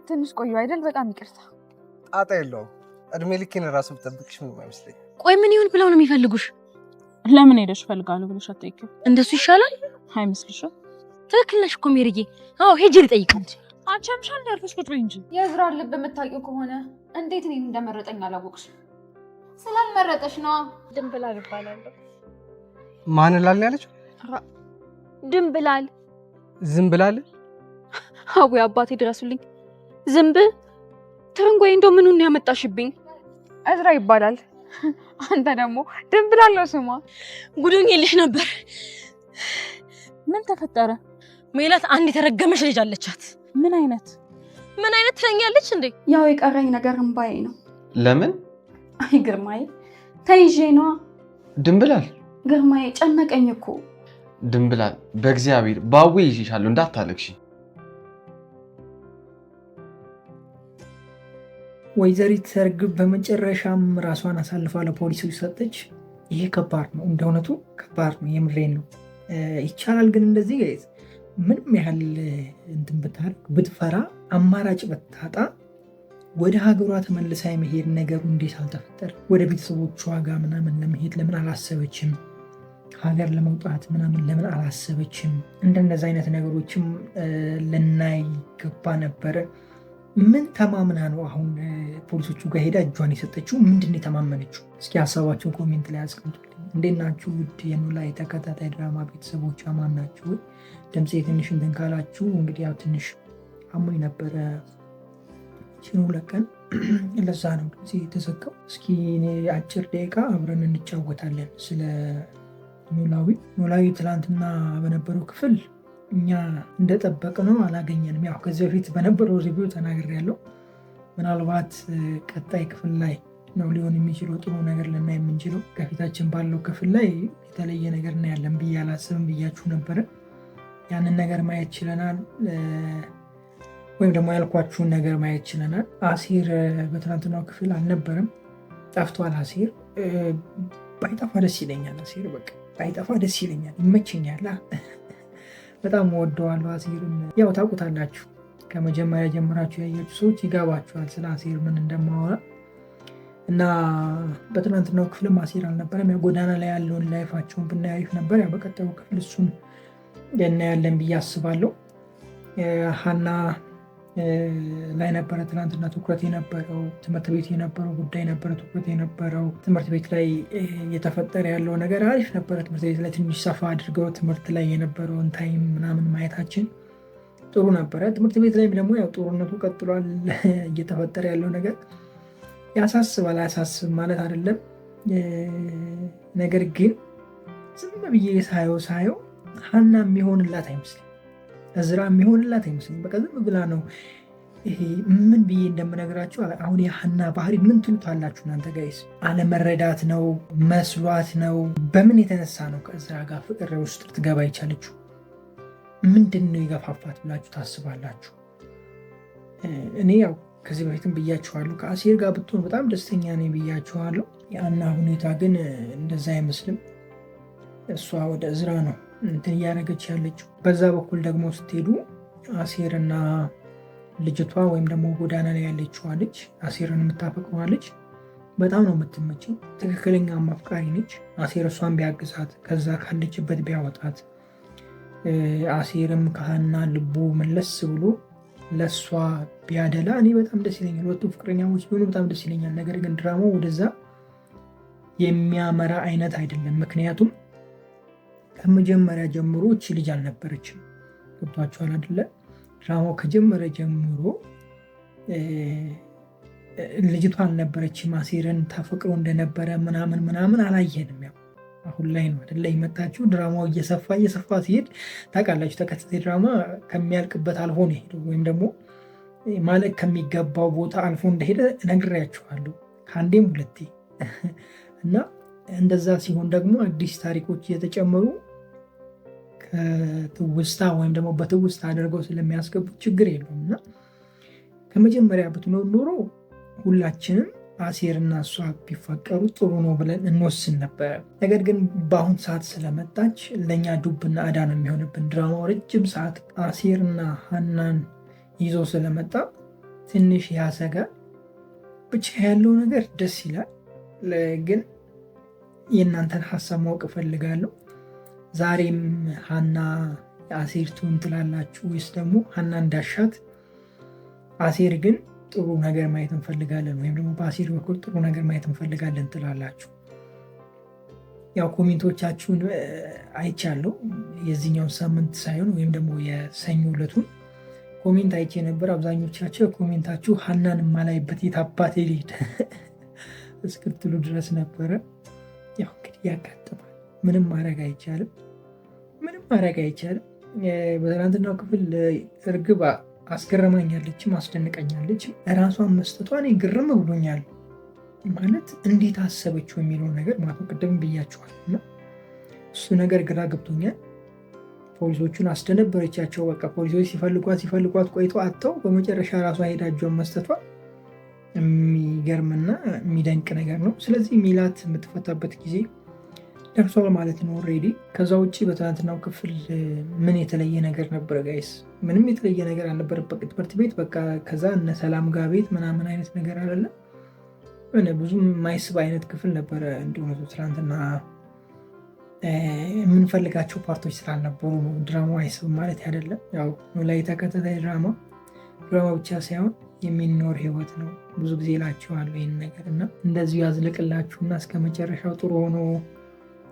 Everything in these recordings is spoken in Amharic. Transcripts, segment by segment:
ትንሽ ቆዩ አይደል? በጣም ይቅርታ። ጣጣ የለውም። እድሜ ልኬን ራሱ ብጠብቅሽ ምንም አይመስለኝ። ቆይ ምን ይሁን ብለው ነው የሚፈልጉሽ? ለምን ሄደሽ ፈልጋለሁ ብለሽ አትጠይቂው? እንደሱ ይሻላል አይመስልሽም? ትክክል ነሽ እኮ ሜሪዬ። አዎ ሄጄ ልጠይቀው እንጂ አንቺ አምሻል እንዳልኩሽ ቁጭ በይ እንጂ። የእዝራን ልብ የምታውቂው ከሆነ እንዴት እኔን እንደመረጠኝ አላወቅሽ? ስላልመረጠሽ ነው። ድንብላል እባላለሁ። ማን ላል ያለችው? ድንብላል። ዝም ብላል? አዎ አባቴ ድረሱልኝ። ዝንብ ትርንጎዬ እንደው ምኑን ያመጣሽብኝ? እዝራ ይባላል። አንተ ደግሞ ድንብላል ነው ስሟ። ጉዱኝ የልሽ ነበር። ምን ተፈጠረ? ሜላት አንድ የተረገመሽ ልጅ አለቻት። ምን አይነት ትለኛለች እንዴ? ያው የቀረኝ ነገር እምባዬ ነው። ለምን? አይ ግርማዬ ተይዤ ነዋ። ድንብላል ግርማዬ ጨነቀኝ እኮ። ድንብላል በእግዚአብሔር ባዌ ይዤሻለሁ እንዳታለቅሽ። ወይዘሪት ሰርግብ በመጨረሻም ራሷን አሳልፋ ለፖሊሶች ሰጠች። ይሄ ከባድ ነው፣ እንደ እውነቱ ከባድ ነው። የምሬን ነው። ይቻላል ግን እንደዚህ ጋይዝ ምንም ያህል እንትን ብታደርግ ብትፈራ አማራጭ ብታጣ ወደ ሀገሯ ተመልሳ የመሄድ ነገሩ እንዴት አልተፈጠረ? ወደ ቤተሰቦቿ ጋር ምናምን ለመሄድ ለምን አላሰበችም? ሀገር ለመውጣት ምናምን ለምን አላሰበችም? እንደነዚህ አይነት ነገሮችም ልናይ ገባ ነበረ። ምን ተማምና ነው አሁን ፖሊሶቹ ጋር ሄዳ እጇን የሰጠችው? ምንድን የተማመነችው? እስኪ ሀሳባችሁን ኮሜንት ላይ አስቀምጡልኝ። እንዴት ናችሁ ውድ የኖላዊ ተከታታይ ድራማ ቤተሰቦች? አማን ናችሁ? ድምፄ ትንሽ እንትን ካላችሁ እንግዲህ ያው ትንሽ አሞኝ ነበረ ችኑ ለቀን ለዛ ነው ጊዜ የተዘጋው። እስኪ አጭር ደቂቃ አብረን እንጫወታለን ስለ ኖላዊ። ትላንትና በነበረው ክፍል እኛ እንደጠበቅነው አላገኘንም። ያው ከዚህ በፊት በነበረው ሪቪው ተናግሬያለሁ። ምናልባት ቀጣይ ክፍል ላይ ነው ሊሆን የሚችለው ጥሩ ነገር ልናይ የምንችለው። ከፊታችን ባለው ክፍል ላይ የተለየ ነገር እናያለን ብዬ አላስብም ብያችሁ ነበረ። ያንን ነገር ማየት ችለናል፣ ወይም ደግሞ ያልኳችሁን ነገር ማየት ችለናል። አሲር በትናንትናው ክፍል አልነበረም፣ ጠፍቷል። አሲር ባይጠፋ ደስ ይለኛል። አሲር በቃ ባይጠፋ ደስ ይለኛል፣ ይመቸኛል። በጣም ወደዋለሁ አሲርን። ያው ታውቁታላችሁ፣ ከመጀመሪያ ጀምራችሁ ያያችሁ ሰዎች ይገባችኋል ስለ አሲር ምን እንደማወራ እና በትናንትናው ክፍልም አሲር አልነበረም። ያው ጎዳና ላይ ያለውን ላይፋቸውን ብናይ አሪፍ ነበር። ያው በቀጣዩ ክፍል እሱን እናያለን ብዬ አስባለሁ። ሀና ላይ ነበረ ትናንትና ትኩረት የነበረው፣ ትምህርት ቤት የነበረው ጉዳይ ነበረ ትኩረት የነበረው። ትምህርት ቤት ላይ እየተፈጠረ ያለው ነገር አሪፍ ነበረ። ትምህርት ቤት ላይ ትንሽ ሰፋ አድርገው ትምህርት ላይ የነበረውን ታይም ምናምን ማየታችን ጥሩ ነበረ። ትምህርት ቤት ላይም ደግሞ ያው ጦርነቱ ቀጥሏል። እየተፈጠረ ያለው ነገር ያሳስባል። አያሳስብም ማለት አይደለም። ነገር ግን ዝም ብዬ ሳየው ሀና የሚሆንላት አይመስልም፣ እዝራ የሚሆንላት አይመስልም። በቃ ዝም ብላ ነው። ይሄ ምን ብዬ እንደምነግራችሁ አሁን የሀና ባህሪ ምን ትሉታላችሁ እናንተ ጋይስ? አለመረዳት ነው መስሏት ነው? በምን የተነሳ ነው ከእዝራ ጋር ፍቅር ውስጥ ልትገባ የቻለችው? ምንድን ነው የገፋፋት ብላችሁ ታስባላችሁ? እኔ ያው ከዚህ በፊትም ብያችኋለሁ፣ ከአሲር ጋር ብትሆን በጣም ደስተኛ ነኝ ብያችኋለሁ። የሀና ሁኔታ ግን እንደዛ አይመስልም። እሷ ወደ እዝራ ነው እንትን እያደረገች ያለችው። በዛ በኩል ደግሞ ስትሄዱ አሲርና ልጅቷ ወይም ደግሞ ጎዳና ላይ ያለችዋ ልጅ አሲርን የምታፈቅረዋ ልጅ በጣም ነው የምትመቸኝ። ትክክለኛ አፍቃሪ ነች። አሲር እሷን ቢያግዛት ከዛ ካለችበት ቢያወጣት፣ አሲርም ከሀና ልቡ መለስ ብሎ ለእሷ ቢያደላ እኔ በጣም ደስ ይለኛል። ሁለቱ ፍቅረኛሞች ቢሆኑ በጣም ደስ ይለኛል። ነገር ግን ድራማው ወደዛ የሚያመራ አይነት አይደለም። ምክንያቱም ከመጀመሪያ ጀምሮ እቺ ልጅ አልነበረችም። ገብቷችኋል አይደለ? ድራማው ከጀመረ ጀምሮ ልጅቷ አልነበረችም። አሲርን ተፈቅሮ እንደነበረ ምናምን አላየንም። ያው አሁን ላይ ነው አይደለ የመጣችው። ድራማው እየሰፋ ሲሄድ ታውቃላችሁ፣ ተከታታይ ድራማ ከሚያልቅበት አልፎ ነው ሄደው ወይም ደግሞ ማለት ከሚገባው ቦታ አልፎ እንደሄደ ነግሬያችኋለሁ ከአንዴም ሁለቴ። እና እንደዛ ሲሆን ደግሞ አዲስ ታሪኮች እየተጨመሩ ከትውስታ ወይም ደግሞ በትውስታ አድርገው ስለሚያስገቡት ችግር የለውም። እና ከመጀመሪያ ብትኖር ኖሮ ሁላችንም አሲርና እሷ ቢፈቀሩ ጥሩ ነው ብለን እንወስን ነበረ። ነገር ግን በአሁን ሰዓት ስለመጣች ለእኛ ዱብና አዳ ነው የሚሆንብን። ድራማው ረጅም ሰዓት አሲርና ሀናን ይዞ ስለመጣ ትንሽ ያሰጋል። ብቻ ያለው ነገር ደስ ይላል። ግን የእናንተን ሀሳብ ማወቅ እፈልጋለሁ። ዛሬም ሀና አሴር ትሁን ትላላችሁ ወይስ ደግሞ ሀና እንዳሻት አሴር ግን ጥሩ ነገር ማየት እንፈልጋለን ወይም ደግሞ በአሴር በኩል ጥሩ ነገር ማየት እንፈልጋለን ትላላችሁ? ያው ኮሜንቶቻችሁን አይቻለሁ። የዚህኛውን ሳምንት ሳይሆን ወይም ደግሞ የሰኞ ዕለቱን ኮሜንት አይቼ ነበር። አብዛኞቻቸው ኮሜንታችሁ ሀናን የማላይበት የታባት ልሂድ እስክትሉ ድረስ ነበረ። ያው እንግዲህ ያጋጥማል። ምንም ማድረግ አይቻልም። በትናንትናው ክፍል እርግብ አስገረማኛለችም አስደንቀኛለች። ራሷን መስጠቷ እኔ ግርም ብሎኛል። ማለት እንዴት አሰበችው የሚለውን ነገር ማለት ቅድም ብያቸዋል እና እሱ ነገር ግራ ገብቶኛል። ፖሊሶቹን አስደነበረቻቸው። በቃ ፖሊሶች ሲፈልጓት ቆይቶ አጥተው በመጨረሻ ራሷ ሄዳ እጇን መስጠቷ የሚገርምና የሚደንቅ ነገር ነው። ስለዚህ ሜላት የምትፈታበት ጊዜ ደርሷል ማለት ነው ኦልሬዲ። ከዛ ውጭ በትናንትናው ክፍል ምን የተለየ ነገር ነበረ ጋይስ? ምንም የተለየ ነገር አልነበረበት። ትምህርት ቤት በቃ ከዛ እነ ሰላም ጋር ቤት ምናምን አይነት ነገር አለ። ብዙ የማይስብ አይነት ክፍል ነበረ። እንዲሆነ ትናንትና የምንፈልጋቸው ፓርቶች ስላልነበሩ ነው። ድራማው አይስብም ማለት አይደለም። ያው ኖላዊ ተከታታይ ድራማ ብቻ ሳይሆን የሚኖር ህይወት ነው። ብዙ ጊዜ እላችኋለሁ ይህን ነገር እና እንደዚሁ ያዝልቅላችሁና እስከ መጨረሻው ጥሩ ሆኖ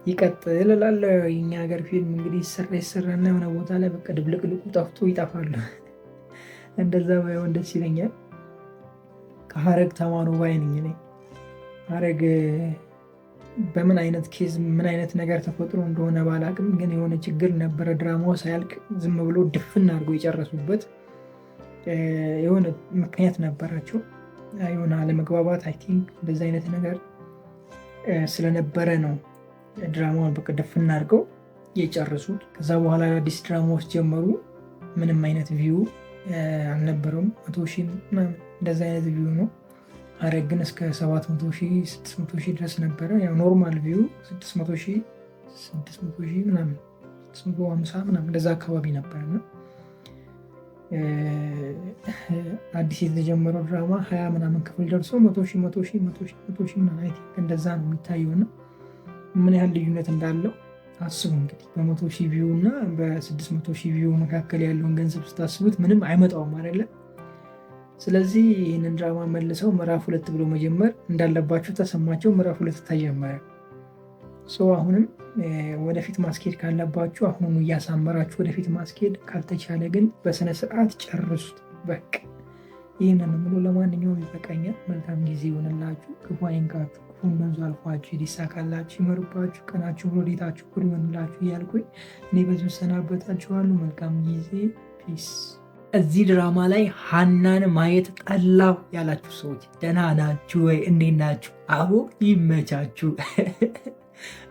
ይቀጥል እላለሁ። የኛ ሀገር ፊልም እንግዲህ ይሰራና የሆነ ቦታ ላይ በቃ ድብልቅልቁ ጠፍቶ ይጠፋሉ። እንደዛ ባይሆን ደስ ይለኛል። ከሀረግ ተማሩ ባይ ነኝ እኔ። ሀረግ በምን አይነት ኬዝ ምን አይነት ነገር ተፈጥሮ እንደሆነ ባላቅም ግን የሆነ ችግር ነበረ። ድራማው ሳያልቅ ዝም ብሎ ድፍን አድርጎ የጨረሱበት የሆነ ምክንያት ነበራቸው። የሆነ አለመግባባት አይ ቲንክ እንደዚህ አይነት ነገር ስለነበረ ነው ድራማውን በቃ ድፍን አድርገው የጨረሱት። ከዛ በኋላ አዲስ ድራማዎች ጀመሩ። ምንም አይነት ቪው አልነበረውም። 100,000 እንደዚህ አይነት ቪው ነው። ሀረግ ግን እስከ 700,000 600,000 ድረስ ነበረ። ያው ኖርማል ቪው 600,000 ምናምን 650 ምናምን እንደዛ አካባቢ ነበር እና አዲስ የተጀመረው ድራማ 20 ምናምን ክፍል ደርሶ 100,000 ምናምን እንደዛ ነው የሚታየው እና ምን ያህል ልዩነት እንዳለው አስቡ እንግዲህ። በ100,000 ቪው እና በ600,000 ቪው መካከል ያለውን ገንዘብ ስታስቡት ምንም አይመጣውም አይደለም። ስለዚህ ይህንን ድራማ መልሰው ምዕራፍ 2 ብሎ መጀመር እንዳለባቸው ተሰማቸው። ምዕራፍ 2 ተጀመረ። አሁንም ወደፊት ማስኬድ ካለባችሁ አሁንም እያሳመራችሁ ወደፊት ማስኬድ፣ ካልተቻለ ግን በስነ ስርዓት ጨርሱት። በቃ ይህንን ብሎ ለማንኛውም ይበቃኛል። መልካም ጊዜ ይሆንላችሁ፣ ክፉ አይንካችሁ፣ ክፉን በንዙ አልፏችሁ ይሳካላችሁ፣ ይመሩባችሁ፣ ቀናችሁ ብሎ ሌታችሁ ብሎ ይሆንላችሁ እያልኩኝ እኔ በዚሁ ሰናበታችኋለሁ። መልካም ጊዜ፣ ፒስ። እዚህ ድራማ ላይ ሀናን ማየት ጠላው ያላችሁ ሰዎች ደህና ናችሁ ወይ? እንዴት ናችሁ? አቦ ይመቻችሁ።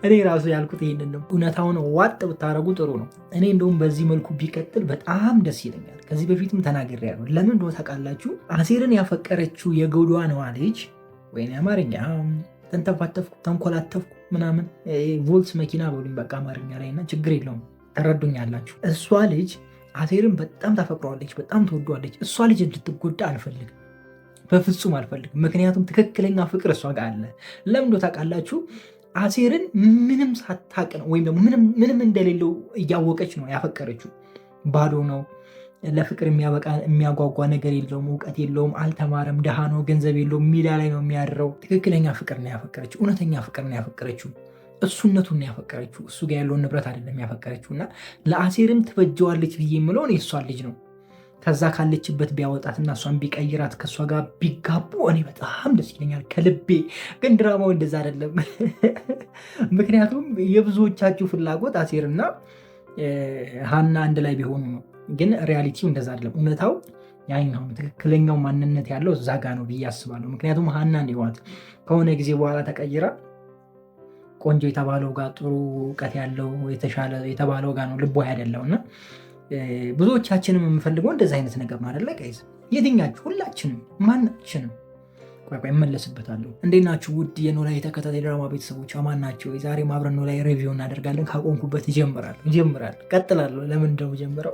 እኔ ራሱ ያልኩት ይህንን ነው። እውነታውን ዋጥ ብታደረጉ ጥሩ ነው። እኔ እንደውም በዚህ መልኩ ቢቀጥል በጣም ደስ ይለኛል። ከዚህ በፊትም ተናግሬያለሁ። ለምን እንደሆነ ታውቃላችሁ? አሴርን ያፈቀረችው የጎዷነዋ ልጅ ወይኔ አማርኛ ተንተፋተፍኩ ተንኮላተፍኩ ምናምን ቮልስ መኪና በሉኝ በቃ አማርኛ ላይ እና ችግር የለውም ተረዱኛላችሁ። እሷ ልጅ አሴርን በጣም ታፈቅረዋለች፣ በጣም ትወዷለች። እሷ ልጅ እንድትጎዳ አልፈልግም፣ በፍጹም አልፈልግም። ምክንያቱም ትክክለኛ ፍቅር እሷ ጋር አለ። ለምን እንደሆነ ታውቃላችሁ? አሴርን ምንም ሳታቅ ነው ወይም ደግሞ ምንም እንደሌለው እያወቀች ነው ያፈቀረችው። ባዶ ነው፣ ለፍቅር የሚያጓጓ ነገር የለውም፣ እውቀት የለውም፣ አልተማረም፣ ድሃ ነው፣ ገንዘብ የለውም፣ ሜዳ ላይ ነው የሚያድረው። ትክክለኛ ፍቅር ነው ያፈቀረችው፣ እውነተኛ ፍቅር ነው ያፈቀረችው፣ እሱነቱን ያፈቀረችው፣ እሱ ጋር ያለውን ንብረት አይደለም ያፈቀረችው። እና ለአሴርም ትበጀዋለች ብዬ የምለው እኔ እሷን ልጅ ነው። ከዛ ካለችበት ቢያወጣትና እሷን ቢቀይራት ከእሷ ጋር ቢጋቡ እኔ በጣም ደስ ይለኛል ከልቤ። ግን ድራማው እንደዛ አይደለም። ምክንያቱም የብዙዎቻችሁ ፍላጎት አሴርና ሀና አንድ ላይ ቢሆኑ ነው። ግን ሪያሊቲው እንደዛ አይደለም። እውነታው ያኛው ትክክለኛው ማንነት ያለው እዛ ጋ ነው ብዬ አስባለሁ። ምክንያቱም ሀናን ይዋት ከሆነ ጊዜ በኋላ ተቀይራ ቆንጆ የተባለው ጋር ጥሩ እውቀት ያለው የተሻለ የተባለው ጋር ነው ልቦ ያደለው እና ብዙዎቻችንም የምፈልገው እንደዚህ አይነት ነገር ማለት ላይ ጋይዝ፣ የትኛችሁ ሁላችንም ማናችንም ቆይ እመለስበታለሁ። እንዴት ናችሁ ውድ የኖላዊ ተከታታይ ድራማ ቤተሰቦች? አማን ናቸው። ዛሬ አብረን ኖላዊ ሪቪው እናደርጋለን። ካቆምኩበት እጀምራለሁ። ቀጥላለሁ። ለምን እንደው ጀምረው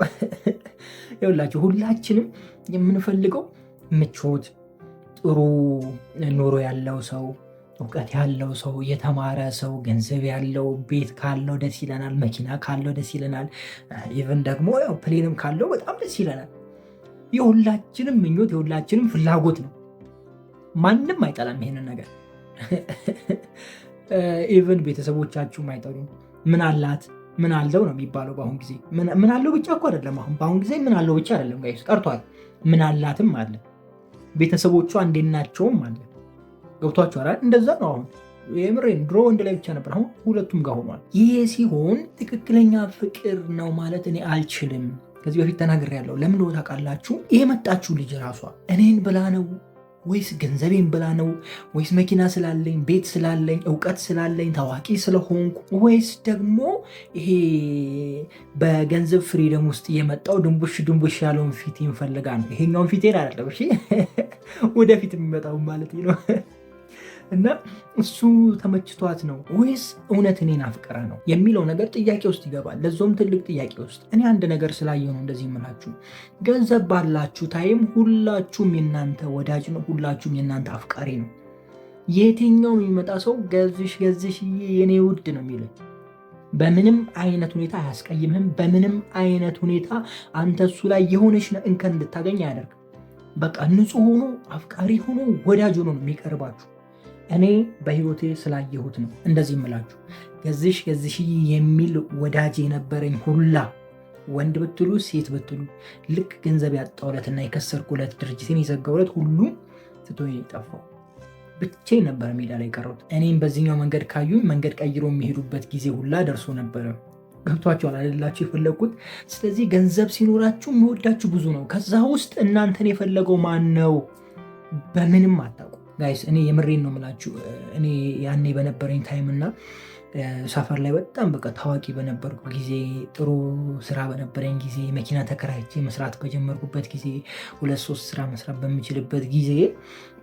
ይኸውላችሁ፣ ሁላችንም የምንፈልገው ምቾት፣ ጥሩ ኑሮ ያለው ሰው፣ እውቀት ያለው ሰው፣ የተማረ ሰው፣ ገንዘብ ያለው፣ ቤት ካለው ደስ ይለናል፣ መኪና ካለው ደስ ይለናል፣ ኢቨን ደግሞ ያው ፕሌንም ካለው በጣም ደስ ይለናል። የሁላችንም ምኞት የሁላችንም ፍላጎት ነው። ማንም አይጠላም ይሄንን ነገር። ኢቨን ቤተሰቦቻችሁም አይጠሉም። ምን አላት ምን አለው ነው የሚባለው። በአሁን ጊዜ ምን አለው ብቻ እኮ አይደለም። በአሁን ጊዜ ምን አለው ብቻ አይደለም ጋይስ፣ ቀርቷል። ምን አላትም አለ፣ ቤተሰቦቿ እንዴት ናቸውም አለ። ገብቷችኋል? እንደዛ ነው አሁን። የምሬን ድሮ ወንድ ላይ ብቻ ነበር፣ አሁን ሁለቱም ጋር ሆኗል። ይሄ ሲሆን ትክክለኛ ፍቅር ነው ማለት እኔ አልችልም። ከዚህ በፊት ተናግሬያለሁ። ለምን ነው ታውቃላችሁ? የመጣችሁ ልጅ ራሷ እኔን ብላ ነው ወይስ ገንዘቤን ብላ ነው ወይስ መኪና ስላለኝ ቤት ስላለኝ እውቀት ስላለኝ ታዋቂ ስለሆንኩ ወይስ ደግሞ ይሄ በገንዘብ ፍሪደም ውስጥ የመጣው ድንቡሽ ያለውን ፊቴን ፈልጋ ነው? ይሄኛውን ፊቴን አይደለም እሺ፣ ወደፊት የሚመጣው ማለት ነው። እና እሱ ተመችቷት ነው ወይስ እውነት እኔን አፍቅራ ነው የሚለው ነገር ጥያቄ ውስጥ ይገባል። ለዛውም ትልቅ ጥያቄ ውስጥ። እኔ አንድ ነገር ስላየሁ ነው እንደዚህ የምላችሁ። ገንዘብ ባላችሁ ታይም ሁላችሁም የናንተ ወዳጅ ነው፣ ሁላችሁም የናንተ አፍቃሪ ነው። የትኛውም የሚመጣ ሰው ገዝሽ የኔ ውድ ነው የሚለው። በምንም አይነት ሁኔታ አያስቀይምህም። በምንም አይነት ሁኔታ አንተ እሱ ላይ የሆነች እንከን እንድታገኝ አያደርግም። በቃ ንጹህ ሆኖ አፍቃሪ ሆኖ ወዳጅ ሆኖ ነው የሚቀርባችሁ። እኔ በህይወቴ ስላየሁት ነው እንደዚህ የምላችሁ። ገዝሽ የሚል ወዳጅ የነበረኝ ሁላ ወንድ ብትሉ ሴት ብትሉ ልክ ገንዘብ ያጣውለትና የከሰርኩለት ድርጅቴን የዘጋውለት ሁሉም ትቶኝ የጠፋው ብቻዬን ነበር ሜዳ ላይ ቀረሁት። እኔም በዚህኛው መንገድ ካዩኝ መንገድ ቀይሮ የሚሄዱበት ጊዜ ሁላ ደርሶ ነበረ። ገብቷችኋል አይደላችሁ የፈለግኩት? ስለዚህ ገንዘብ ሲኖራችሁ የሚወዳችሁ ብዙ ነው። ከዛ ውስጥ እናንተን የፈለገው ማን ነው? በምንም አታውቁ ጋይስ። እኔ የምሬን ነው የምላችሁ። እኔ ያኔ በነበረኝ ታይም እና ሰፈር ላይ በጣም በቃ ታዋቂ በነበርኩ ጊዜ፣ ጥሩ ስራ በነበረኝ ጊዜ፣ መኪና ተከራይቼ መስራት በጀመርኩበት ጊዜ፣ 2-3 ስራ መስራት በምችልበት ጊዜ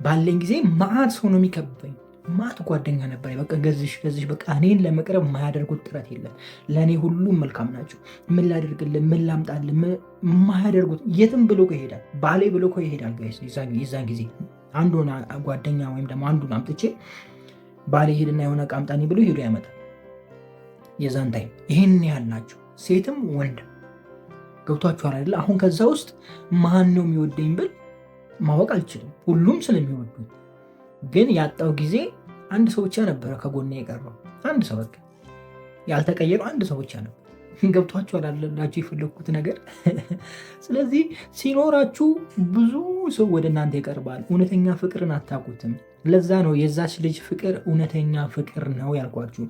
ባለኝ ጊዜ ማአት ሰው ነው የሚከበኝ። ማአት ጓደኛ ነበር። በቃ ገዝሽ በቃ እኔን ለመቅረብ የማያደርጉት ጥረት የለም። ለእኔ ሁሉም መልካም ናቸው። ምን ላደርግልን፣ ምን ላምጣልን፣ የማያደርጉት የትም ብሎ ይሄዳል። ባሌ ብሎ ይሄዳል ጋይስ። የዛን ጊዜ አንዱን ጓደኛ ወይም ደግሞ አንዱን አምጥቼ ባሌ ሄድና የሆነ ዕቃ አምጣኒ ብሎ ሄዶ ያመጣል። የዛን ታይም ይህን ያህል ናቸው፣ ሴትም ወንድ። ገብቷችኋል አይደለ? አሁን ከዛ ውስጥ ማን ነው የሚወደኝ ብል ማወቅ አልችልም። ሁሉም ስለሚወዱኝ። ግን ያጣው ጊዜ አንድ ሰው ብቻ ነበረ ከጎኔ የቀረው። አንድ ሰው በቃ ያልተቀየረው አንድ ሰው ብቻ ነበር። ገብቷችኋል አላችሁ የፈለግኩት ነገር። ስለዚህ ሲኖራችሁ ብዙ ሰው ወደ እናንተ ይቀርባል። እውነተኛ ፍቅርን አታውቁትም። ለዛ ነው የዛች ልጅ ፍቅር እውነተኛ ፍቅር ነው ያልኳችሁ።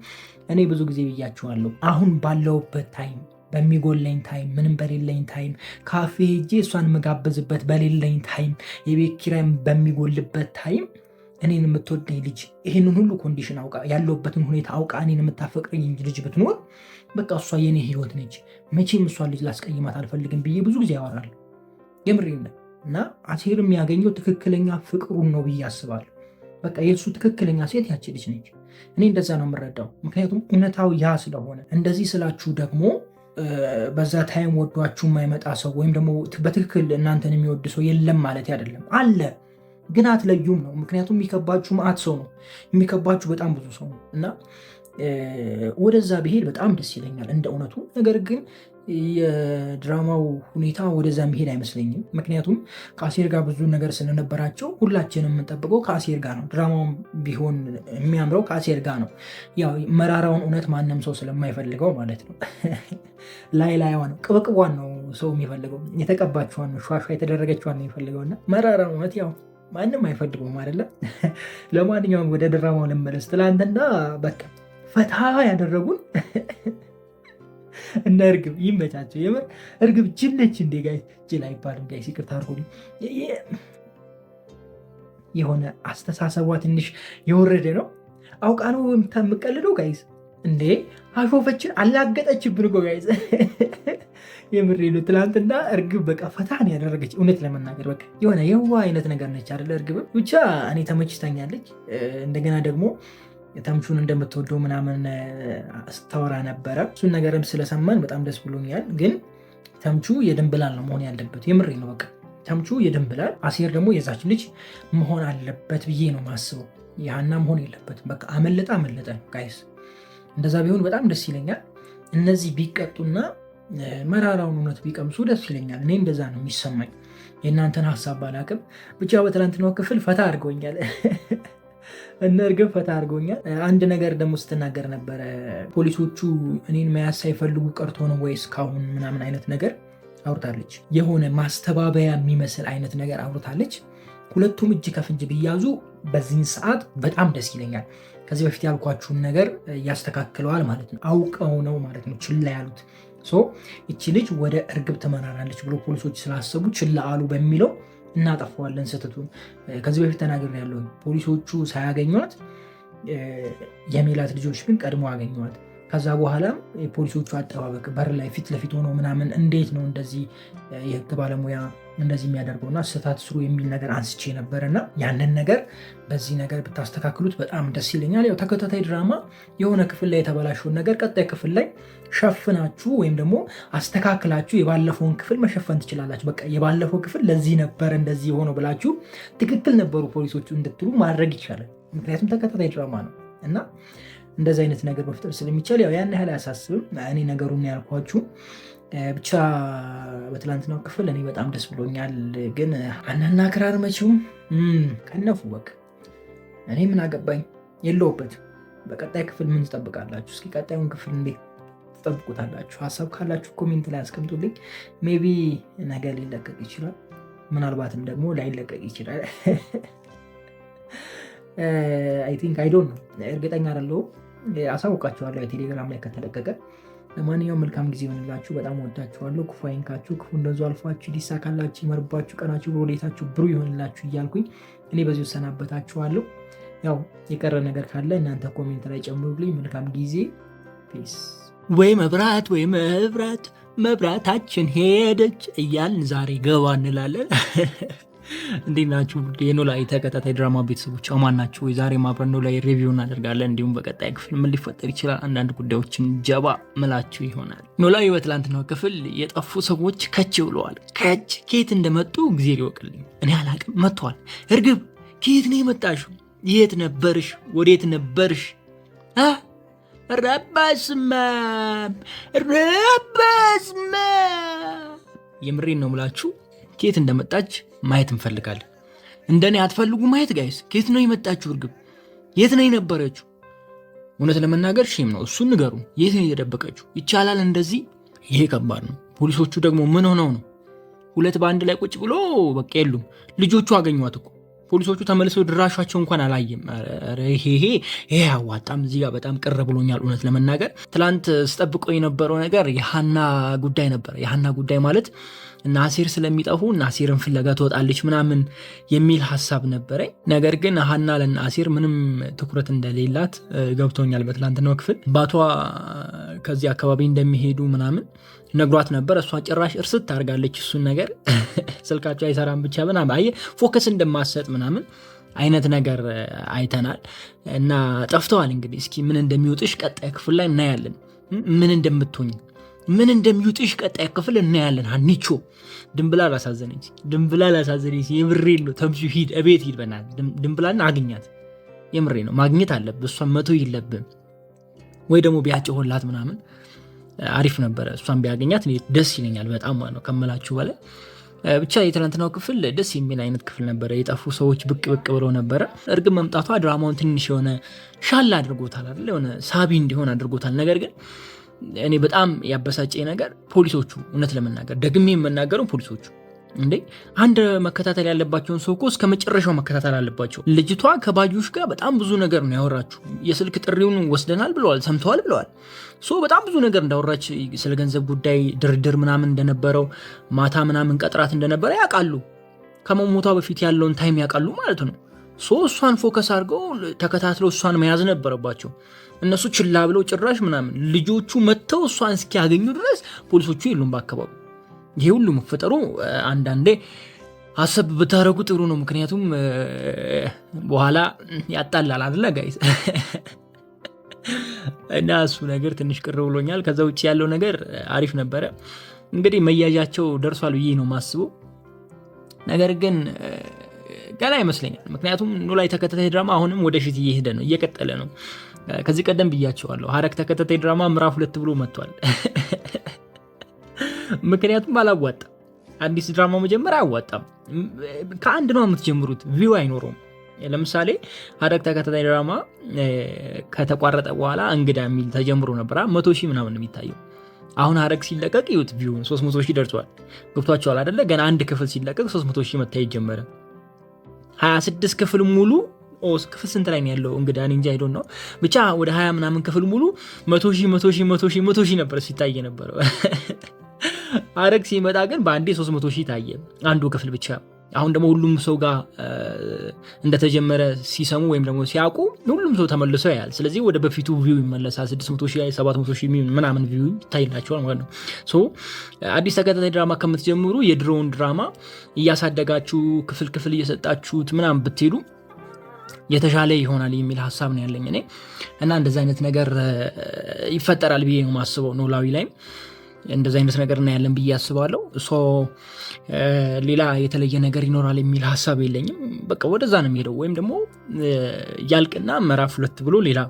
እኔ ብዙ ጊዜ ብያችኋለሁ። አሁን ባለውበት ታይም፣ በሚጎለኝ ታይም፣ ምንም በሌለኝ ታይም፣ ካፌ ሄጄ እሷን የምጋበዝበት በሌለኝ ታይም፣ የቤት ኪራይም በሚጎልበት ታይም እኔን የምትወደኝ ልጅ ይህንን ሁሉ ኮንዲሽን አውቃ ያለውበትን ሁኔታ አውቃ እኔን የምታፈቅረኝ ልጅ ብትኖር በቃ እሷ የኔ ህይወት ነች። መቼም እሷን ልጅ ላስቀይማት አልፈልግም ብዬ ብዙ ጊዜ ያወራል። የምሬን እና አሴር የሚያገኘው ትክክለኛ ፍቅሩን ነው ብዬ አስባለሁ። በቃ የእሱ ትክክለኛ ሴት ያቺ ልጅ ነች። እኔ እንደዛ ነው የምረዳው። ምክንያቱም እውነታው ያ ስለሆነ። እንደዚህ ስላችሁ ደግሞ በዛ ታይም ወዷችሁ የማይመጣ ሰው ወይም ደግሞ በትክክል እናንተን የሚወድ ሰው የለም ማለት አይደለም። አለ፣ ግን አትለዩም ነው። ምክንያቱም የሚከባችሁ መዓት ሰው ነው፣ የሚከባችሁ በጣም ብዙ ሰው ነው እና ወደዛ ብሄድ በጣም ደስ ይለኛል እንደ እውነቱ። ነገር ግን የድራማው ሁኔታ ወደዛ መሄድ አይመስለኝም። ምክንያቱም ከአሴር ጋር ብዙ ነገር ስለነበራቸው ሁላችንም የምንጠብቀው ከአሴር ጋር ነው። ድራማውን ቢሆን የሚያምረው ከአሴር ጋር ነው። ያው መራራውን እውነት ማንም ሰው ስለማይፈልገው ማለት ነው። ላይዋን ነው፣ ቅብቅቧን ነው ሰው የሚፈልገው። የተቀባችዋን ነው፣ ሿሿ የተደረገችዋን ነው የሚፈልገው እና መራራውን እውነት ያው ማንም አይፈልገውም አይደለም። ለማንኛውም ወደ ድራማው ልመለስ። ትላንትና በቃ ፈታ ያደረጉን እና እርግብ ይመቻቸው። የምር እርግብ ጅል ነች እንዴ ጋይስ? ጅል አይባልም ጋይስ፣ ይቅርታ አድርጉልኝ። የሆነ አስተሳሰቧ ትንሽ የወረደ ነው። አውቃ ነው የምቀልደው ጋይስ። እንዴ አሾፈችን፣ አላገጠችብን እኮ ጋይስ። የምር ነው። ትላንትና እርግብ በቃ ፈታን ያደረገች እውነት ለመናገር በቃ የሆነ የዋ አይነት ነገር ነች አይደለ? እርግብ ብቻ እኔ ተመችታኛለች። እንደገና ደግሞ ተምቹን እንደምትወደው ምናምን ስታወራ ነበረ። እሱን ነገርም ስለሰማን በጣም ደስ ብሎኛል። ግን ተምቹ የድንብላል ነው መሆን ያለበት። የምሬ ነው። በቃ ተምቹ የድንብላል፣ አሴር ደግሞ የዛች ልጅ መሆን አለበት ብዬ ነው ማስበው። የሀና መሆን የለበትም። በቃ አመለጠ ጋይስ። እንደዛ ቢሆን በጣም ደስ ይለኛል። እነዚህ ቢቀጡና መራራውን እውነት ቢቀምሱ ደስ ይለኛል። እኔ እንደዛ ነው የሚሰማኝ። የእናንተን ሀሳብ ባላቅም ብቻ በትናንትናው ክፍል ፈታ አድርገውኛል። እነ እርግብ ፈታ አድርገውኛል። አንድ ነገር ደግሞ ስትናገር ነበረ፣ ፖሊሶቹ እኔን መያዝ ሳይፈልጉ ቀርቶ ነው ወይስ ካሁን ምናምን አይነት ነገር አውርታለች። የሆነ ማስተባበያ የሚመስል አይነት ነገር አውርታለች። ሁለቱም እጅ ከፍንጅ ቢያዙ በዚህን ሰዓት በጣም ደስ ይለኛል። ከዚህ በፊት ያልኳችሁን ነገር ያስተካክለዋል ማለት ነው። አውቀው ነው ማለት ነው ችላ ያሉት። ይቺ ልጅ ወደ እርግብ ትመራናለች ብሎ ፖሊሶች ስላሰቡ ችላ አሉ በሚለው እናጠፋዋለን ስህተቱን። ከዚህ በፊት ተናግሬያለሁ። ፖሊሶቹ ሳያገኟት የሜላት ልጆች ግን ቀድሞ አገኟት። ከዛ በኋላም የፖሊሶቹ አጠባበቅ በር ላይ ፊት ለፊት ሆኖ ምናምን እንዴት ነው እንደዚህ የህግ ባለሙያ እንደዚህ የሚያደርገውና ስህተት ስሩ የሚል ነገር አንስቼ ነበር እና ያንን ነገር በዚህ ነገር ብታስተካክሉት በጣም ደስ ይለኛል። ያው ተከታታይ ድራማ የሆነ ክፍል ላይ የተበላሸውን ነገር ቀጣይ ክፍል ላይ ሸፍናችሁ ወይም ደግሞ አስተካክላችሁ የባለፈውን ክፍል መሸፈን ትችላላችሁ። በቃ የባለፈው ክፍል ለዚህ ነበር እንደዚህ የሆነው ብላችሁ ትክክል ነበሩ ፖሊሶቹ እንድትሉ ማድረግ ይቻላል። ምክንያቱም ተከታታይ ድራማ ነው እና እንደዚህ አይነት ነገር መፍጠር ስለሚቻል ያው ያን ያህል አያሳስብም። እኔ ነገሩን ያልኳችሁ ብቻ በትላንትናው ክፍል እኔ በጣም ደስ ብሎኛል። ግን ሀናና ክራር መቼውም ከነፉ በቃ እኔ ምን አገባኝ የለውበት። በቀጣይ ክፍል ምን ትጠብቃላችሁ? እስኪ ቀጣዩን ክፍል እንዴት ትጠብቁታላችሁ? ሀሳብ ካላችሁ ኮሜንት ላይ አስቀምጡልኝ። ሜቢ ነገ ሊለቀቅ ይችላል፣ ምናልባትም ደግሞ ላይለቀቅ ይችላል። አይ ቲንክ አይ ዶንት ኖ እርግጠኛ አይደለሁም። አሳውቃችኋለሁ የቴሌግራም ላይ ከተለቀቀ። ለማንኛውም መልካም ጊዜ ይሆንላችሁ። በጣም ወዳችኋለሁ። ክፉ አይንካችሁ፣ ክፉ እንደዙ አልፏችሁ፣ ሊሳካላችሁ፣ ይመርባችሁ፣ ቀናችሁ ብሮሌታችሁ ብሩ ይሆንላችሁ እያልኩኝ እኔ በዚሁ ሰናበታችኋለሁ። ያው የቀረ ነገር ካለ እናንተ ኮሜንት ላይ ጨምሩልኝ። መልካም ጊዜ። ፒስ። ወይ መብራት ወይ መብራት መብራታችን ሄደች እያልን ዛሬ ገባ እንላለን። እንዴት ናችሁ? የኖላዊ ተከታታይ ድራማ ቤተሰቦች አማን ናችሁ? ዛሬ አብረን ኖላዊ ሪቪው እናደርጋለን። እንዲሁም በቀጣይ ክፍል ምን ሊፈጠር ይችላል አንዳንድ ጉዳዮችን ጀባ ምላችሁ ይሆናል። ኖላዊ በትላንትናው ክፍል የጠፉ ሰዎች ከች ብለዋል። ከየት እንደመጡ ጊዜ ሊወቅልኝ እኔ አላቅም። መጥተዋል። እርግብ ከየት ነው የመጣሽው? የት ነበርሽ? ወዴት ነበርሽ? ረባስማም የምሬን ነው ምላችሁ። ከየት እንደመጣች ማየት እንፈልጋለን። እንደኔ አትፈልጉ ማየት ጋይስ? ከየት ነው የመጣችሁ እርግብ? የት ነው የነበረችው? እውነት ለመናገር ሺም ነው። እሱን ንገሩ። የት ነው የደበቀችው? ይቻላል እንደዚህ? ይሄ ከባድ ነው። ፖሊሶቹ ደግሞ ምን ሆነው ነው? ሁለት በአንድ ላይ ቁጭ ብሎ በቃ የሉም። ልጆቹ አገኟት እኮ። ፖሊሶቹ ተመልሰው ድራሻቸው እንኳን አላየም። ይሄ አዋጣም። እዚህ ጋር በጣም ቅር ብሎኛል እውነት ለመናገር። ትላንት ስጠብቀው የነበረው ነገር የሀና ጉዳይ ነበር። የሀና ጉዳይ ማለት ናሲር ስለሚጠፉ ናሲርን ፍለጋ ትወጣለች ምናምን የሚል ሀሳብ ነበረኝ። ነገር ግን ሀና ለናሲር ምንም ትኩረት እንደሌላት ገብቶኛል። በትላንትናው ክፍል ባቷ ከዚህ አካባቢ እንደሚሄዱ ምናምን ነግሯት ነበር። እሷ ጭራሽ እርስት ታርጋለች እሱን ነገር። ስልካቸው አይሰራም ብቻ ምናምን አየህ፣ ፎከስ እንደማሰጥ ምናምን አይነት ነገር አይተናል። እና ጠፍተዋል። እንግዲህ እስኪ ምን እንደሚወጥሽ ቀጣይ ክፍል ላይ እናያለን። ምን እንደሚውጥሽ ቀጣይ ክፍል እናያለን። ሀኒቾ ድንብላል አሳዘነች። የምሬን ነው። ተምቹ ሂድ፣ እቤት ሂድ፣ በእናትህ ድንብላልን አግኛት። የምሬ ነው፣ ማግኘት አለብህ። እሷን መቶ የለብህም ወይ ደግሞ ቢያጭሆላት ምናምን አሪፍ ነበረ። እሷን ቢያገኛት ደስ ይለኛል በጣም ማለት ነው ከምላችሁ በላይ። ብቻ የትናንትናው ክፍል ደስ የሚል አይነት ክፍል ነበረ። የጠፉ ሰዎች ብቅ ብለው ነበረ። እርግብ መምጣቷ ድራማውን ትንሽ የሆነ ሻላ አድርጎታል አይደል? የሆነ ሳቢ እንዲሆን አድርጎታል። ነገር ግን እኔ በጣም ያበሳጨኝ ነገር ፖሊሶቹ፣ እውነት ለመናገር ደግሜ የምናገረው ፖሊሶቹ እንዴ አንድ መከታተል ያለባቸውን ሰው እኮ እስከ መጨረሻው መከታተል አለባቸው። ልጅቷ ከባዩሽ ጋር በጣም ብዙ ነገር ነው ያወራችሁ። የስልክ ጥሪውን ወስደናል ብለዋል፣ ሰምተዋል ብለዋል። በጣም ብዙ ነገር እንዳወራች፣ ስለ ገንዘብ ጉዳይ ድርድር ምናምን እንደነበረው፣ ማታ ምናምን ቀጥራት እንደነበረ ያውቃሉ። ከመሞቷ በፊት ያለውን ታይም ያውቃሉ ማለት ነው። እሷን ፎከስ አድርገው ተከታትለው እሷን መያዝ ነበረባቸው። እነሱ ችላ ብለው ጭራሽ ምናምን ልጆቹ መጥተው እሷን እስኪያገኙ ድረስ ፖሊሶቹ የሉም በአካባቢ። ይሄ ሁሉ መፈጠሩ አንዳንዴ አሰብ ብታረጉ ጥሩ ነው። ምክንያቱም በኋላ ያጣላል አይደለ ጋይስ? እና እሱ ነገር ትንሽ ቅር ብሎኛል። ከዛ ውጭ ያለው ነገር አሪፍ ነበረ። እንግዲህ መያዣቸው ደርሷል ብዬ ነው ማስበው። ነገር ግን ገና ይመስለኛል። ምክንያቱም ኖላዊ ተከታታይ ድራማ አሁንም ወደፊት እየሄደ ነው፣ እየቀጠለ ነው። ከዚህ ቀደም ብያቸዋለሁ፣ ሐረግ ተከታታይ ድራማ ምዕራፍ 2 ብሎ መጥቷል። ምክንያቱም አላዋጣም። አዲስ ድራማ መጀመር አያዋጣም። ከአንድ ነው የምትጀምሩት፣ ቪው አይኖረውም። ለምሳሌ ሐረግ ተከታታይ ድራማ ከተቋረጠ በኋላ እንግዳ የሚል ተጀምሮ ነበር፣ 100,000 ምናምን የሚታየው። አሁን ሐረግ ሲለቀቅ ይዩት፣ ቪው 300,000 ደርሷል። ገብቷቸዋል አይደለ? ገና አንድ ክፍል ሲለቀቅ 300,000 መታየት ጀመረ። 26 ክፍል ሙሉ ክፍል ስንት ላይ ነው ያለው እንግዳ እንጃ አይዶ ነው። ብቻ ወደ 20 ምናምን ክፍል ሙሉ 100,000 ነበር ሲታይ ነበረው። ሐረግ ሲመጣ ግን በአንዴ 300,000 ታየ አንዱ ክፍል ብቻ። አሁን ደግሞ ሁሉም ሰው ጋር እንደተጀመረ ሲሰሙ ወይም ደግሞ ሲያውቁ ሁሉም ሰው ተመልሶ ያያል። ስለዚህ ወደ በፊቱ ቪው ይመለሳል። 600,000 700,000 ምናምን ቪው ይታይላቸዋል ማለት ነው። ሶ አዲስ ተከታታይ ድራማ ከምትጀምሩ የድሮውን ድራማ እያሳደጋችሁ ክፍል ክፍል እየሰጣችሁት ምናምን ብትሄዱ የተሻለ ይሆናል የሚል ሀሳብ ነው ያለኝ እኔ። እና እንደዚህ አይነት ነገር ይፈጠራል ብዬ ነው የማስበው። ኖላዊ ላይም እንደዚህ አይነት ነገር እናያለን ብዬ አስባለሁ። ሌላ የተለየ ነገር ይኖራል የሚል ሀሳብ የለኝም። በቃ ወደዛ ነው የሚሄደው፣ ወይም ደግሞ ያልቅና ምዕራፍ 2 ብሎ ሌላ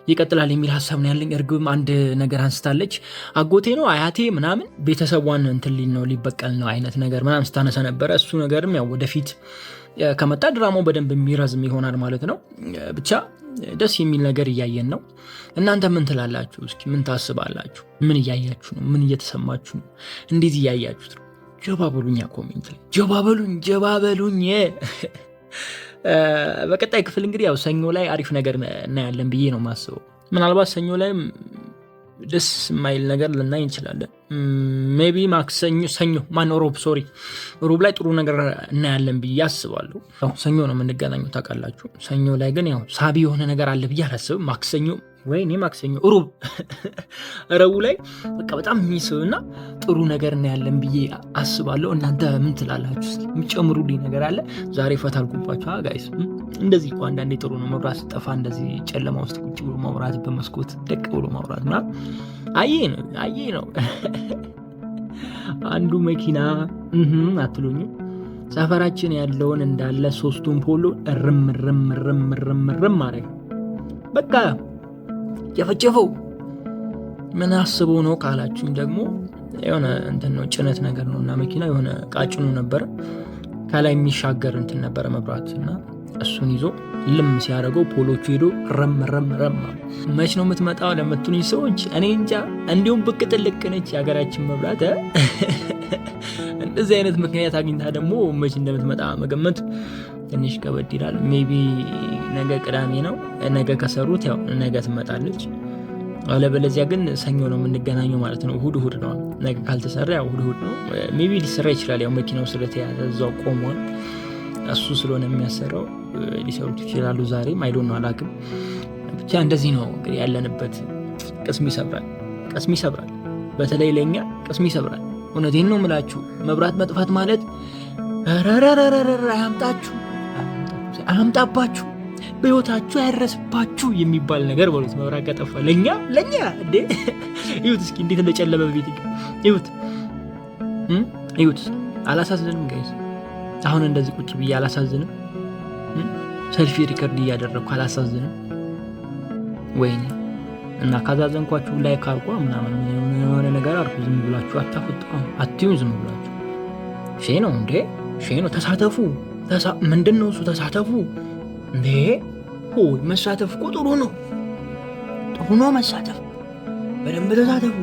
ይቀጥላል የሚል ሀሳብ ነው ያለኝ። እርግብም አንድ ነገር አንስታለች። አጎቴ ነው አያቴ ምናምን ቤተሰቧን እንትን ሊል ነው ሊበቀል ነው አይነት ነገር ምናምን ስታነሳ ነበረ። እሱ ነገርም ያው ወደፊት ከመጣ ድራማው በደንብ የሚረዝም ይሆናል ማለት ነው። ብቻ ደስ የሚል ነገር እያየን ነው። እናንተ ምን ትላላችሁ? እስኪ ምን ታስባላችሁ? ምን እያያችሁ ነው? ምን እየተሰማችሁ ነው? እንዴት እያያችሁት ነው? ጀባ በሉኛ፣ ኮሜንት ላይ ጀባ በሉኝ። በቀጣይ ክፍል እንግዲህ ያው ሰኞ ላይ አሪፍ ነገር እናያለን ብዬ ነው የማስበው። ምናልባት ሰኞ ላይ ደስ የማይል ነገር ልናይ እንችላለን። ሜቢ ሮብ ላይ ጥሩ ነገር እናያለን ብዬ አስባለሁ። ሰኞ ነው የምንገናኘው ታውቃላችሁ። ሰኞ ላይ ግን ያው ሳቢ የሆነ ነገር አለ ብዬ አላስብም። ረቡዕ ላይ በቃ በጣም የሚስብና ጥሩ ነገር እናያለን ብዬ አስባለሁ። እናንተ ምን ትላላችሁ? የሚጨምሩልኝ ነገር አለ? ዛሬ ፈታ አልኩባችሁ ጋይስ። እንደዚህ እኮ አንዳንዴ ጥሩ ነው። መብራት ስጠፋ እንደዚህ ጨለማ ውስጥ ቁጭ ብሎ ማውራት፣ በመስኮት ደቅ ብሎ ማውራት ምናምን አየ ነው። አንዱ መኪና አትሉኝ፣ ሰፈራችን ያለውን እንዳለ 3ቱን ፖሎ ርም አረግ በቃ ጨፈጨፈው። ምን አስበው ነው ካላችሁኝ ደግሞ የሆነ እንትን ነው፣ ጭነት ነገር ነው እና መኪና የሆነ ቃጭኑ ነበረ፣ ከላይ የሚሻገር እንትን ነበረ መብራት እና እሱን ይዞ ልም ሲያደርገው ፖሎቹ ሄዶ ረም መች ነው የምትመጣው ለምትሉኝ ሰዎች እኔ እንጃ። እንዲሁም ብቅ ጥልቅ ነች የሀገራችን መብራት። እንደዚህ አይነት ምክንያት አግኝታ ደግሞ መች እንደምትመጣ መገመት ትንሽ ከበድ ይላል። ሜቢ ነገ ቅዳሜ ነው፣ ነገ ከሰሩት ያው ነገ ትመጣለች። አለበለዚያ ግን ሰኞ ነው የምንገናኘው ማለት ነው። እሑድ ነው። ነገ ካልተሰራ ያው እሑድ ነው። ሜቢ ሊሰራ ይችላል። ያው መኪናው ስለተያዘ እዛው ቆሟል። እሱ ስለሆነ የሚያሰራው ሊሰሩት ይችላሉ። ዛሬም አይዶን ነው አላውቅም። ብቻ እንደዚህ ነው እንግዲህ ያለንበት። ቅስም ይሰብራል። በተለይ ለኛ ቅስም ይሰብራል። እውነቴን ነው የምላችሁ። መብራት መጥፋት ማለት አያምጣባችሁ፣ በህይወታችሁ ያረስባችሁ የሚባል ነገር በሉት። መብራት ከጠፋ ለኛ እንዴ! ይሁት እስኪ እንዴት እንደጨለመ ቤት ይሁት። አላሳዝንም ጋይስ? አሁን እንደዚህ ቁጭ ብዬ አላሳዝንም? ሰልፊ ሪከርድ እያደረግኩ አላሳዝንም? ወይኔ! እና ካዛዘንኳችሁ ላይ ካልኳ ምናምን የሆነ ነገር አርኩ። ዝም ብላችሁ አትዩን። ዝም ብላችሁ ሼ ነው። ተሳተፉ። ምንድን ነው እሱ? ተሳተፉ እንዴ! መሳተፍ እኮ ጥሩ ነው መሳተፍ። በደንብ ተሳተፉ።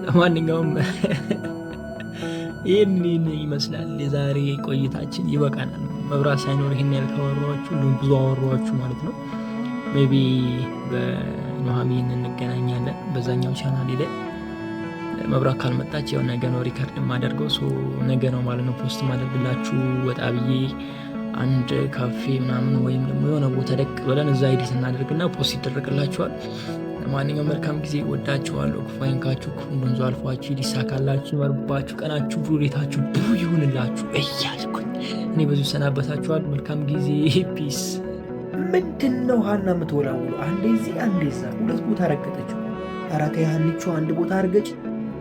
ለማንኛውም ይህን ይመስላል የዛሬ ቆይታችን። ይበቃናል። መብራት ሳይኖር ይህን ያህል ካወራኋችሁ እንዲሁም ብዙ አወራኋችሁ ማለት ነው። ሜቢ በኑሃሚን እንገናኛለን በዛኛው ቻናል ላይ። መብራት ካልመጣች ያው ነገ ነው ሪከርድ የማደርገው። ነገ ነው ማለት ነው ፖስት ማደርግላችሁ። ወጣ ብዬ አንድ ካፌ ምናምን ወይም ደግሞ የሆነ ቦታ ደቅ ብለን እዛ ኤዲት እናደርግና ፖስት ይደረግላችኋል። ለማንኛውም መልካም ጊዜ። ወዳችኋለሁ። ክፉ አይንካችሁ፣ ክፉ እንደንዙ አልፏችሁ፣ ሊሳካላችሁ፣ ይመርባችሁ፣ ቀናችሁ ብሩሌታችሁ ብዙ ይሁንላችሁ እያልኩኝ እኔ በዚሁ ሰናበታችኋለሁ። መልካም ጊዜ። ፒስ። ምንድን ነው ሀና የምትወላውሉ? አንዴ እዚህ አንዴ እዛ፣ 2 ቦታ ረገጠችው። ኧረ ተይ ሀኒቾ፣ አንድ ቦታ አርገጭ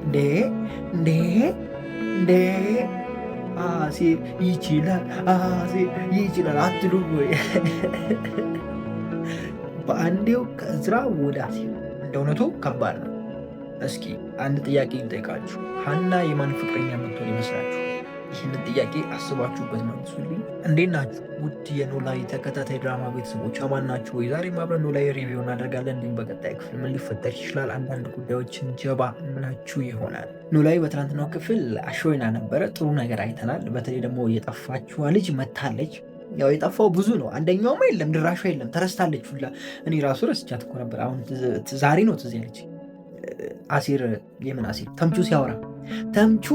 እንዴ! አሴር ይችላል፣ አሴር ይችላል አትሉም ወይ? በአንዴው ከእዝራ ወደ አሴር እንደ እውነቱ ከባድ ነው። እስኪ አንድ ጥያቄ እንጠይቃችሁ። ሀና የማን ፍቅረኛ የምትሆን ይመስላችሁ? ይህንን ጥያቄ አስባችሁበት መልሱልኝ። እንዴት ናችሁ ውድ የኖላዊ ተከታታይ ድራማ ቤተሰቦች፣ አማን ናችሁ ወይ? ዛሬም አብረን ኖላዊ ሪቪው እናደርጋለን። እንዲሁም በቀጣይ ክፍል ምን ሊፈጠር ይችላል አንዳንድ ጉዳዮችን ጀባ ምላችሁ ይሆናል። ኖላዊ በትናንትናው ክፍል አሾይና ነበረ። ጥሩ ነገር አይተናል። በተለይ ደግሞ የጠፋችዋ ልጅ መታለች። ያው የጠፋው ብዙ ነው። አንደኛውማ የለም፣ ድራሿ የለም፣ ተረስታለች ሁላ። እኔ ራሱ ረስቻት እኮ ነበር። አሁን ዛሬ ነው ትዝ ያለች። አሴር የምን አሴር ተምቹ ሲያወራ ተምቹ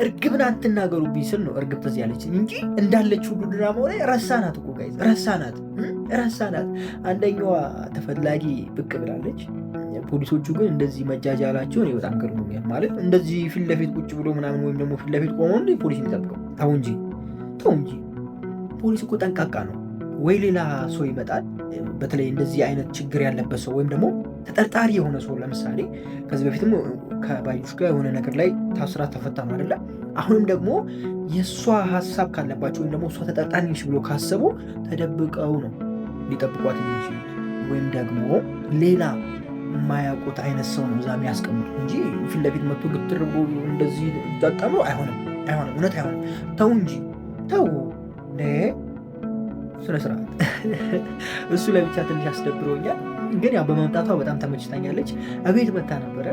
እርግብን አትናገሩብኝ ስል ነው እርግብ ትዝ ያለች እንጂ እንዳለች ሁሉ ድራማው ላይ ረሳናት እኮ ጋይዝ፣ ረሳናት። አንደኛዋ ተፈላጊ ብቅ ብላለች። ፖሊሶቹ ግን እንደዚህ መጃጃላቸው እኔ በጣም ገርሞኛል። ማለት እንደዚህ ፊት ለፊት ቁጭ ብሎ ምናምን ወይም ደግሞ ፊት ለፊት ቆመው እንደ ፖሊስ የሚጠብቀው ተው እንጂ ፖሊስ እኮ ጠንቃቃ ነው። ወይ ሌላ ሰው ይመጣል፣ በተለይ እንደዚህ አይነት ችግር ያለበት ሰው ወይም ደግሞ ተጠርጣሪ የሆነ ሰው፣ ለምሳሌ ከዚህ በፊትም ከባዩሽ ጋር የሆነ ነገር ላይ ታስራ ተፈታ ነው አይደለ? አሁንም ደግሞ የእሷ ሀሳብ ካለባቸው ወይም ደግሞ እሷ ተጠርጣሪ ነች ብሎ ካሰቡ ተደብቀው ነው ሊጠብቋት የሚችሉት። ወይም ደግሞ ሌላ የማያውቁት አይነት ሰው ነው እዛ የሚያስቀምጡ እንጂ ፊት ለፊት መቶ ግትር ብሎ እንደዚህ ይጠቀሙ አይሆንም፣ እውነት አይሆንም። ተው እንጂ ተው ስነ ስርዓት። እሱ ላይ ብቻ ትንሽ አስደብሮኛል፣ ግን ያው በመምጣቷ በጣም ተመችታኛለች። እቤት መታ ነበረ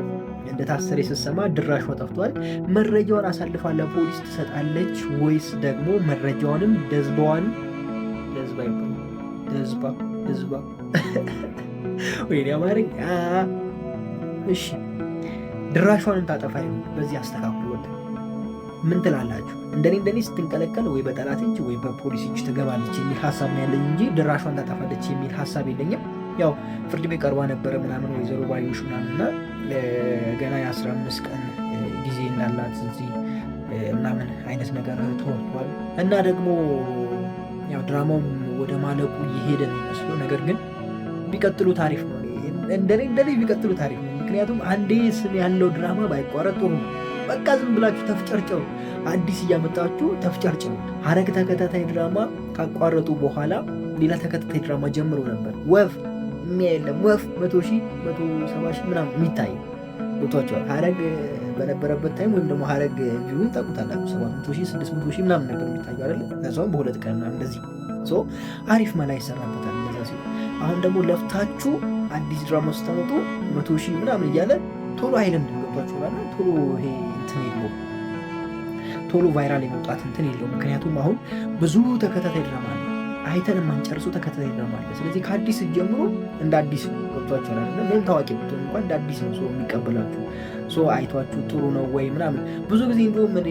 እንደታሰረ ስትሰማ ድራሿ ጠፍቷል። መረጃዋን አሳልፋ ለፖሊስ ትሰጣለች ወይስ ደግሞ መረጃዋንም ደዝባዋን ደዝባ ወይ አማርኛ እሺ፣ ድራሿንም ታጠፋ ይሆን? በዚህ አስተካክሉ። ወጥ ምን ትላላችሁ? እንደኔ ስትንቀለቀል ወይ በጠላት እጅ ወይ በፖሊስ እጅ ትገባለች የሚል ሀሳብ ነው ያለኝ እንጂ ድራሿን ታጠፋለች የሚል ሀሳብ የለኝም። ያው ፍርድ ቤት ቀርባ ነበረ ምናምን ወይዘሮ ባዩሽ ምናምንና ገና የ15 ቀን ጊዜ እንዳላት እዚህ ምናምን አይነት ነገር ተወርቷል። እና ደግሞ ያው ድራማውም ወደ ማለቁ እየሄደ ነው ይመስለው። ነገር ግን ቢቀጥሉ ታሪፍ ነው። እንደኔ ቢቀጥሉ ታሪፍ ነው። ምክንያቱም አንዴ ስም ያለው ድራማ ባይቋረጥ ጥሩ ነው። በቃ ዝም ብላችሁ ተፍጨርጨሩ፣ አዲስ እያመጣችሁ ተፍጨርጨሩ። ሐረግ ተከታታይ ድራማ ካቋረጡ በኋላ ሌላ ተከታታይ ድራማ ጀምሮ ነበር። ወፍ የለም ወፍ 100,000 170,000 ምናምን የሚታይ ቦታቸዋል። ሐረግ በነበረበት ታይም ወይም ደግሞ ሐረግ ቪውን ታውቁታላችሁ 700,000 600,000 ምናምን ነበር የሚታዩ አይደለ? ከዛውም በሁለት ቀን ምናምን እንደዚህ አሪፍ መላ ይሰራበታል። እንደዛ ሲሆን አሁን ደግሞ ለፍታችሁ አዲስ ድራማ ስታመጡ 100,000 ምናምን እያለ ቶሎ አይልም ገብቷችኋል። ቶሎ ይሄ እንትን የለውም፣ ቶሎ ቫይራል የመውጣት እንትን የለውም። ምክንያቱም አሁን ብዙ ተከታታይ ድራማ አለ፣ አይተን የማንጨርሱ ተከታታይ ድራማ አለ። ስለዚህ ከአዲስ ጀምሮ እንደ አዲስ ነው። ገብቷችኋል። ምንም ታዋቂ ብትሆን እንኳን እንደ አዲስ ነው ሰው የሚቀበላችሁ። አይቷችሁ ጥሩ ነው ወይ ምናምን። ብዙ ጊዜ እንደውም እኔ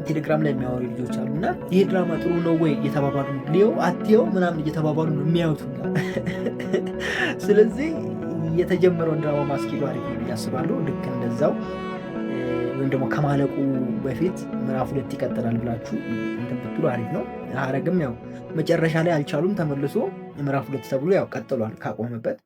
ቴሌግራም ላይ የሚያወሩ ልጆች አሉ እና ይሄ ድራማ ጥሩ ነው ወይ እየተባባሉ ነው፣ ሊየው አትየው ምናምን እየተባባሉ ነው የሚያዩት። ስለዚህ የተጀመረውን ድራማ ማስኬዱ አሪፍ ነው ያስባሉ። ልክ እንደዛው ወይም ደግሞ ከማለቁ በፊት ምዕራፍ 2 ይቀጥላል ብላችሁ እንትን ብትሉ አሪፍ ነው። ሐረግም ያው መጨረሻ ላይ አልቻሉም፣ ተመልሶ ምዕራፍ 2 ተብሎ ያው ቀጥሏል ካቆመበት።